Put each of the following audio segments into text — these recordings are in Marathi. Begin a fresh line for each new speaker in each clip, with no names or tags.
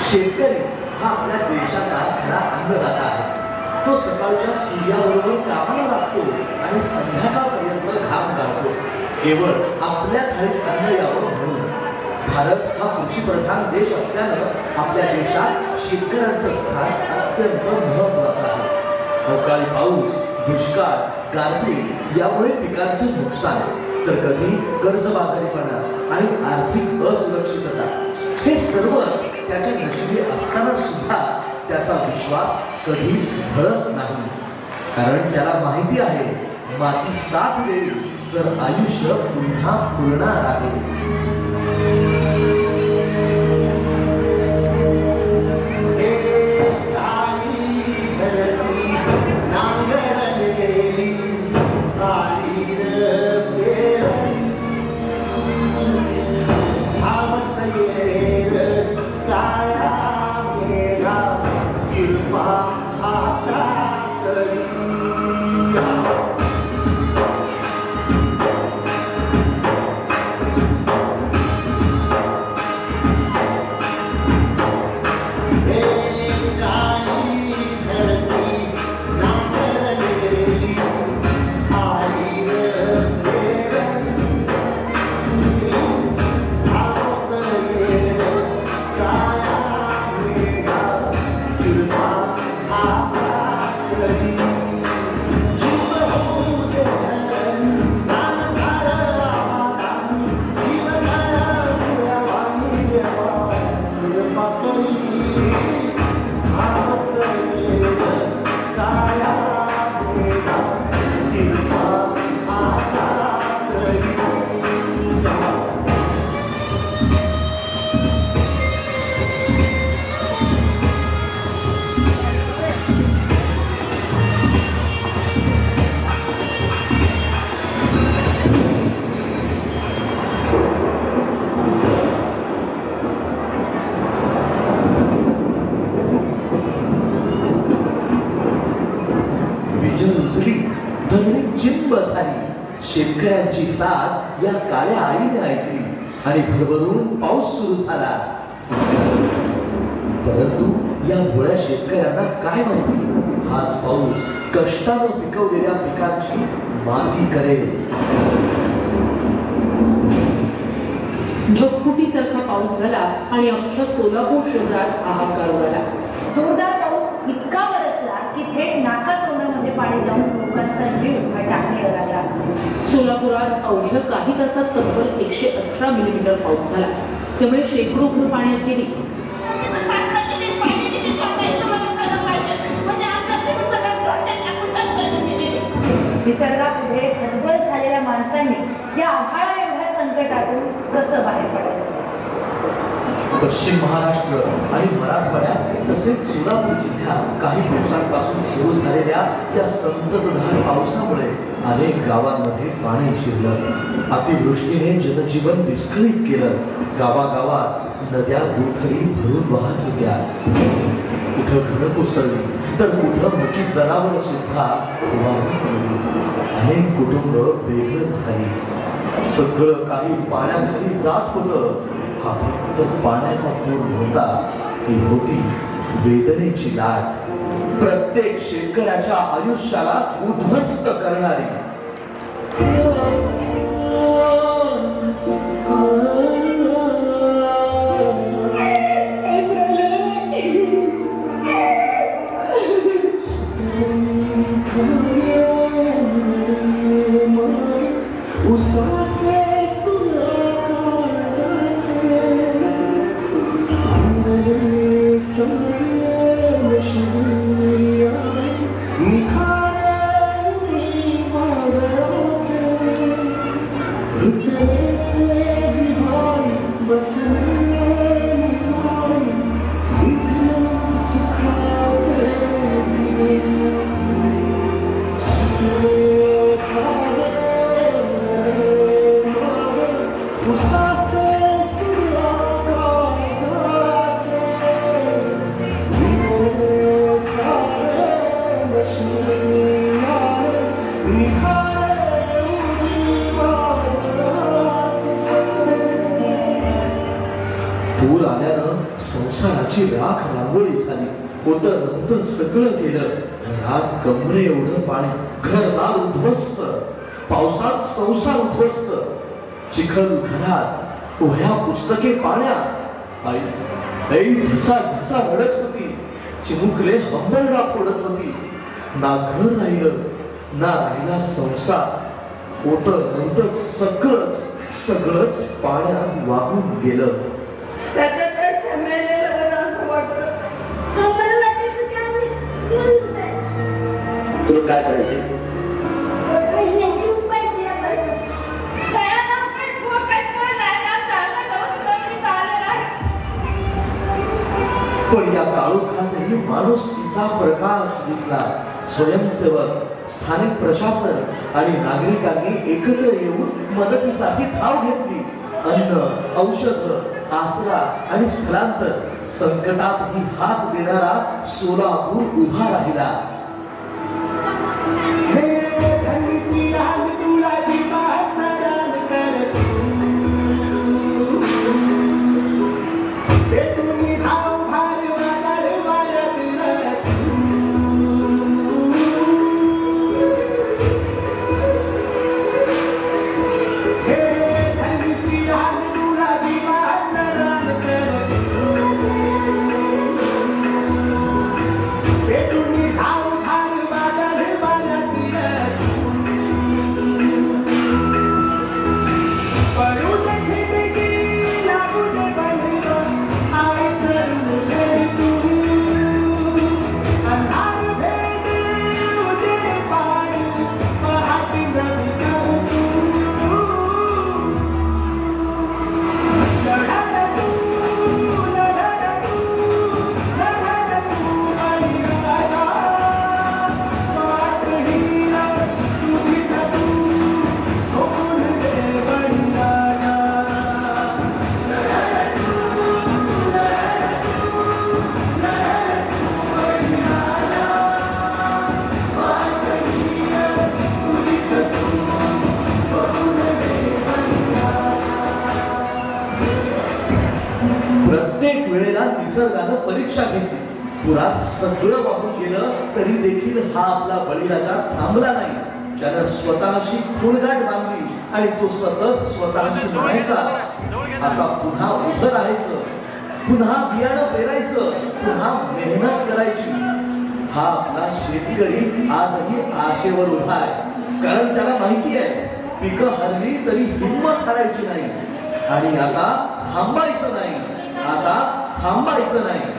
शेतकरी हा आपल्या देशाचा खरा अन्नदाता आहे. तो सकाळच्या सूर्याबरोबर कामाला लागतो आणि संध्याकाळपर्यंत घाम गाळतो केवळ आपल्या थाळीत अन्न यावं म्हणून. भारत हा कृषीप्रधान देश असल्यानं आपल्या देशात शेतकऱ्यांचं स्थान अत्यंत महत्त्वाचं आहे. अवकाळी पाऊस, दुष्काळ, गारपीट यामुळे पिकांचे नुकसान, तर कधी कर्जबाजारीपणा आणि आर्थिक असुरक्षितता हे सर्वच त्याच्या नशिबी असताना सुद्धा त्याचा विश्वास कधीच ढळत नाही. कारण त्याला माहिती आहे, माती साथ देईल तर आयुष्य पुन्हा फुलणार आहे. शेतकऱ्यांची साथ या काळ्या आईने ऐकली आणि भरभरून पाऊस सुरू झाला. परंतु या भोळ्या शेतकऱ्यांना काय माहिती, हाच पाऊस कष्टानं पिकवलेल्या पिकांची माती करेल.
ढगफुटीसारखा पाऊस झाला आणि अख्ख्या सोलापूर शहरात हाहाकार उडाला.
जोरदार पाऊस इतका बरसला की थेट नाकातोंडामध्ये पाणी जाऊन लोकांचा जीव टाकण्याला लागला.
सोलापुरात अवघ्या काही तासात तब्बल 118 मिलीमीटर पाऊस झाला. त्यामुळे शेकडो घर पाण्यात गेली.
निसर्गापुढे हतबल झालेल्या माणसांनी या आभाळा एवढ्या संकटातून कसं बाहेर पडायचं.
पश्चिम महाराष्ट्र आणि मराठवाड्यात तसेच सोलापूर जिल्ह्यात काही दिवसांपासून सुरू झालेल्या या संततधार पावसामुळे अनेक गावांमध्ये पाणी शिरलं. अतिवृष्टीने जनजीवन विस्कळीत केलं. गावागावात नद्या दुथडी भरून वाहत होत्या. कुठं घरं कोसळली तर कुठं मुकी जनावरं सुद्धा वाहून पडली. अनेक कुटुंब बेघर झाली. सगळं काही पाण्याखाली जात होतं. हा फक्त पाण्याचा पूर नव्हता, ती होती वेदनेची लाट, प्रत्येक शेतकऱ्याच्या आयुष्याला उद्ध्वस्त करणारी. पूर आल्यानं संसाराची राख रांगोळी झाली. होतं नंतर सगळं गेलं. घरात कमरे एवढं पाणी, घरदार उद्ध्वस्त, पावसात संसार उद्ध्वस्त, चिखल घरात, वह्या पुस्तके पाण्यात. आई ढसा ढसा रडत होती. चिमुकले हंबरडा फोडत होती. ना घर राहिलं, ना राहिला संसार. होतं नंतर सगळंच पाण्यात वाहून गेलं.
त्याच्यापेक्षा मेलेलं बरं असं वाटतं.
तुला काय करायचे? पण या काळोखातही माणुसकीचा प्रकाश दिसला. स्वयंसेवक, स्थानिक प्रशासन आणि नागरिकांनी एकत्र येऊन मदतीसाठी धाव घेतली. अन्न, औषध, आसरा आणि स्थलांतर, संकटातही हात देणारा सोलापूर उभा राहिला. प्रत्येक वेळेला निसर्गानं परीक्षा घेतली. पुरात सगळं वाहून गेलं तरी देखील हा आपला बळीराजा थांबला नाही. त्यानं स्वतःशी खूणगाठ बांधली आणि तो सतत स्वतःशी म्हणायचा, आता पुन्हा उभं राहायचं, पुन्हा बियाणं पेरायचं, पुन्हा मेहनत करायची. हा आपला शेतकरी आजही आशेवर उभा आहे. कारण त्याला माहिती आहे पिकं हरली तरी हिंमत हारायची नाही. आणि आता थांबायचं नाही, आता थांबायचं नाही.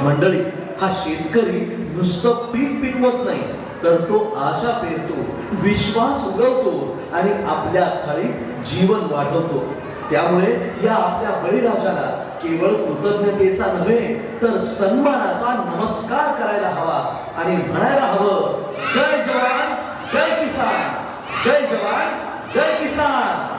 मंडळी, हा शेतकरी नुसतं पीक पिकवत नाही, तर तो आशा पेरतो, विश्वास उगवतो आणि आपल्या थाळीत जीवन वाढवतो. त्यामुळे या आपल्या बळीराजाला केवळ कृतज्ञतेचा नव्हे तर सन्मानाचा नमस्कार करायला हवा आणि म्हणायला हवं, जय जवान जय किसान, जय जवान जय किसान.